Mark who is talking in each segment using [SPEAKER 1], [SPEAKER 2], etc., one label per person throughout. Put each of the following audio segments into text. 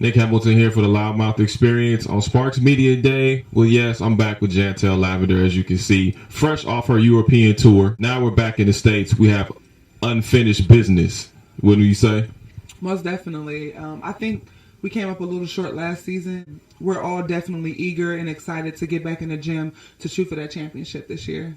[SPEAKER 1] Nick Hamilton here for the Loudmouth Experience on Sparks Media Day. Well, yes, I'm back with Jantel Lavender, as you can see, fresh off her European tour. Now we're back in the States. We have unfinished business. Wouldn't you say?
[SPEAKER 2] Most definitely. I think we came up a little short last season. We're all definitely eager and excited to get back in the gym to shoot for that championship this year.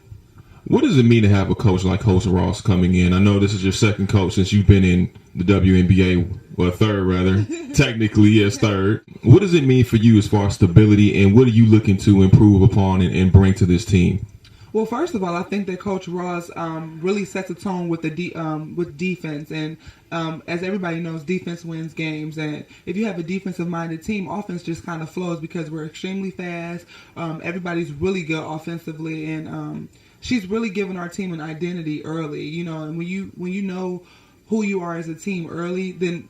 [SPEAKER 1] What does it mean to have a coach like Coach Ross coming in? I know this is your second coach since you've been in the WNBA, well, third rather. Technically, yes, third. What does it mean for you as far as stability, and what are you looking to improve upon and bring to this team?
[SPEAKER 2] Well, first of all, I think that Coach Ross really sets a tone with with defense, and as everybody knows, defense wins games. And if you have a defensive-minded team, offense just kind of flows because we're extremely fast. Everybody's really good offensively, and she's really given our team an identity early. You know, and when you know who you are as a team early, then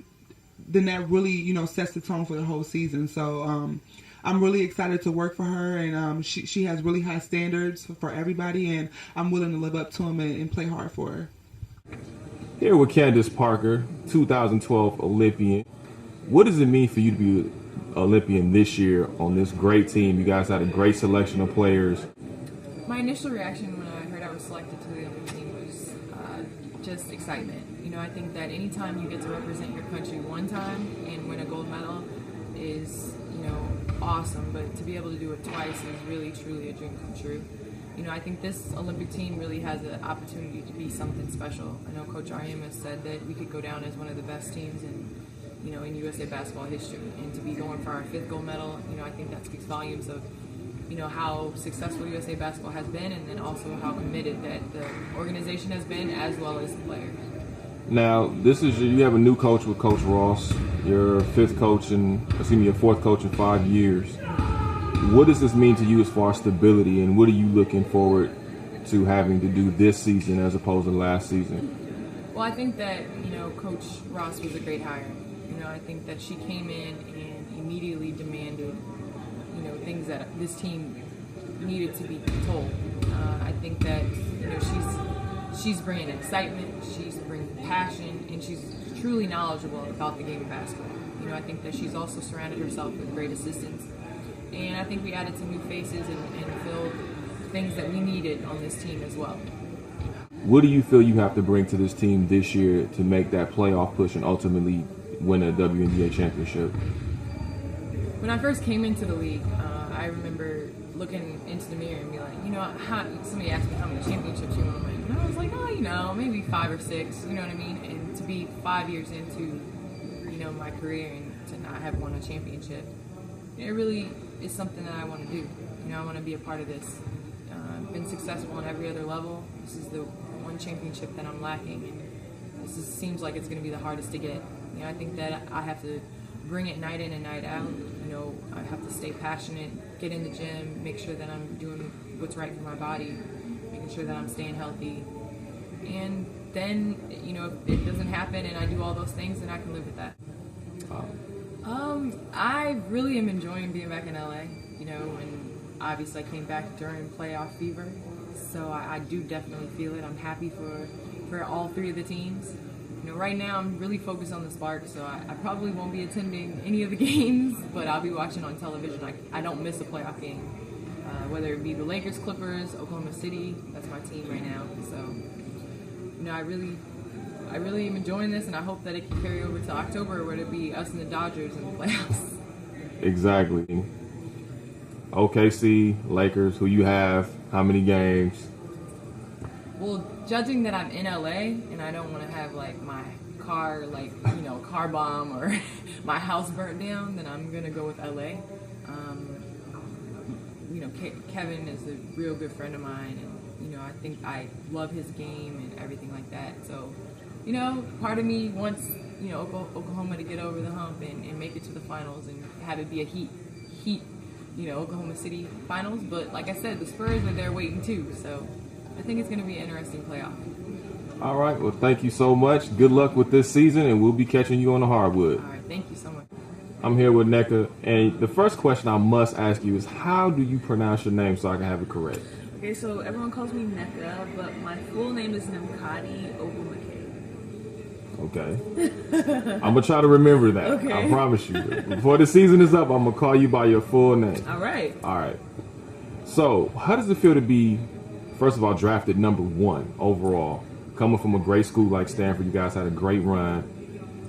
[SPEAKER 2] that really sets the tone for the whole season. So. I'm really excited to work for her, and she has really high standards for everybody, and I'm willing to live up to them and play hard for her.
[SPEAKER 1] Here with Candace Parker, 2012 Olympian. What does it mean for you to be Olympian this year on this great team? You guys had a great selection of players.
[SPEAKER 3] My initial reaction when I heard I was selected to the Olympic team was just excitement. You know, I think that anytime you get to represent your country one time and win a gold medal is, awesome, but to be able to do it twice is really, truly a dream come true. You know, I think this Olympic team really has an opportunity to be something special. I know Coach Ariam has said that we could go down as one of the best teams in USA basketball history, and to be going for our 5th gold medal, I think that speaks volumes of, how successful USA basketball has been, and then also how committed that the organization has been, as well as the players.
[SPEAKER 1] Now, you have a new coach with Coach Ross, your 4th coach in 5 years. What does this mean to you as far as stability, and what are you looking forward to having to do this season as opposed to last season?
[SPEAKER 3] Well, I think that, Coach Ross was a great hire. I think that she came in and immediately demanded, things that this team needed to be told. I think that, she's bringing excitement, she's bringing passion, and she's truly knowledgeable about the game of basketball. I think that she's also surrounded herself with great assistants. And I think we added some new faces and filled things that we needed on this team as well.
[SPEAKER 1] What do you feel you have to bring to this team this year to make that playoff push and ultimately win a WNBA championship?
[SPEAKER 3] When I first came into the league, I remember looking into the mirror and be like, somebody asked me how many championships you want to win. And I was like, maybe 5 or 6, you know what I mean? And to be 5 years into, my career and to not have won a championship, it really is something that I want to do. I want to be a part of this. I've been successful on every other level. This is the one championship that I'm lacking, and seems like it's going to be the hardest to get. I think that I have to bring it night in and night out. I have to stay passionate, get in the gym, make sure that I'm doing what's right for my body, making sure that I'm staying healthy. And then, if it doesn't happen and I do all those things, then I can live with that. I really am enjoying being back in LA, and obviously I came back during playoff fever, so I do definitely feel it. I'm happy for all 3 of the teams. Right now I'm really focused on the Sparks, so I probably won't be attending any of the games, but I'll be watching on television. I don't miss a playoff game, whether it be the Lakers, Clippers, Oklahoma City. That's my team right now. So, I really am enjoying this, and I hope that it can carry over to October, where it'll be us and the Dodgers in the playoffs.
[SPEAKER 1] Exactly. OKC, Lakers, who you have, how many games?
[SPEAKER 3] Well, judging that I'm in LA and I don't want to have my car car bomb or my house burnt down, then I'm gonna go with LA. Kevin is a real good friend of mine, and I think I love his game and everything like that. So, part of me wants Oklahoma to get over the hump and make it to the finals and have it be a heat Oklahoma City finals. But like I said, the Spurs are there waiting too. So I think it's going to be an interesting playoff.
[SPEAKER 1] All right. Well, thank you so much. Good luck with this season, and we'll be catching you on the hardwood.
[SPEAKER 3] All right. Thank you so much.
[SPEAKER 1] I'm here with Nneka, and the first question I must ask you is, how do you pronounce your name so I can have it correct?
[SPEAKER 4] Okay, so everyone calls me Nneka, but my full name is Nneka Ogwumike.
[SPEAKER 1] Okay. I'm going to try to remember that.
[SPEAKER 3] Okay.
[SPEAKER 1] I promise you. Before the season is up, I'm going to call you by your full name.
[SPEAKER 3] All right.
[SPEAKER 1] All right. So, how does it feel to be, first of all, drafted number 1 overall? Coming from a great school like Stanford, you guys had a great run.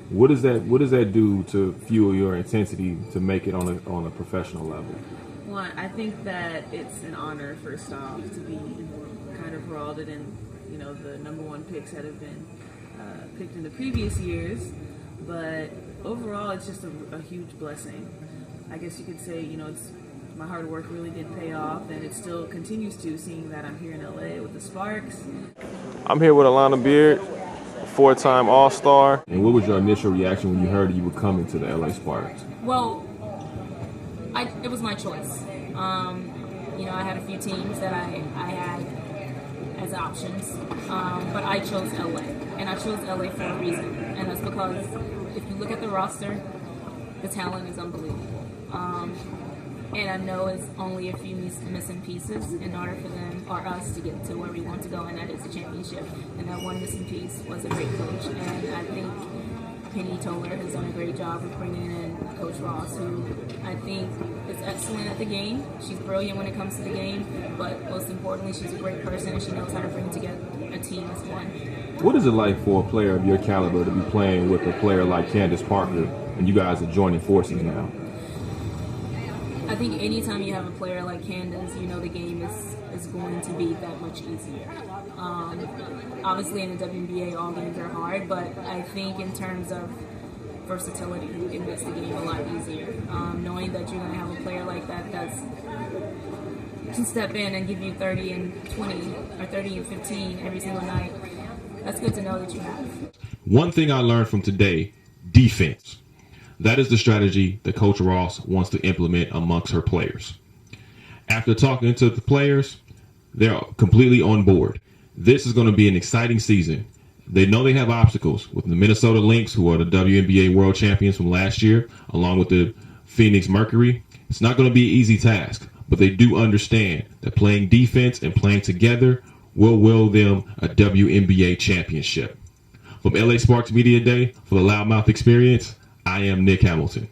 [SPEAKER 1] What does that do to fuel your intensity to make it on a professional level?
[SPEAKER 4] Well, I think that it's an honor, first off, to be kind of heralded in, the number 1 picks that have been picked in the previous years. But overall, it's just a huge blessing. I guess you could say, it's my hard work really did pay off, and it still continues to, seeing that I'm here in LA with the Sparks.
[SPEAKER 1] I'm here with Alana Beard, 4-time All-Star. And what was your initial reaction when you heard you were coming to the LA Sparks?
[SPEAKER 5] Well, it was my choice. I had a few teams that I had as options, but I chose LA, and I chose LA for a reason, and that's because if you look at the roster, the talent is unbelievable. And I know it's only a few missing pieces in order for them or us to get to where we want to go, and that is the championship. And that one missing piece was a great coach, and I think Penny Toller has done a great job of bringing in Coach Ross, who I think is excellent at the game. She's brilliant when it comes to the game, but most importantly, she's a great person, and she knows how to bring together a team as one.
[SPEAKER 1] What is it like for a player of your caliber to be playing with a player like Candace Parker, and you guys are joining forces now?
[SPEAKER 5] I think anytime you have a player like Candace, the game is going to be that much easier. Obviously, in the WNBA, all games are hard, but I think in terms of versatility, it makes the game a lot easier. Knowing that you're going to have a player like that can step in and give you 30 and 20 or 30 and 15 every single night, that's good to know that you have.
[SPEAKER 1] One thing I learned from today, defense. That is the strategy that Coach Ross wants to implement amongst her players. After talking to the players, they're completely on board. This is going to be an exciting season. They know they have obstacles with the Minnesota Lynx, who are the WNBA World Champions from last year, along with the Phoenix Mercury. It's not going to be an easy task, but they do understand that playing defense and playing together will will them a WNBA championship. From LA Sparks Media Day for the Loudmouth Experience, I am Nick Hamilton.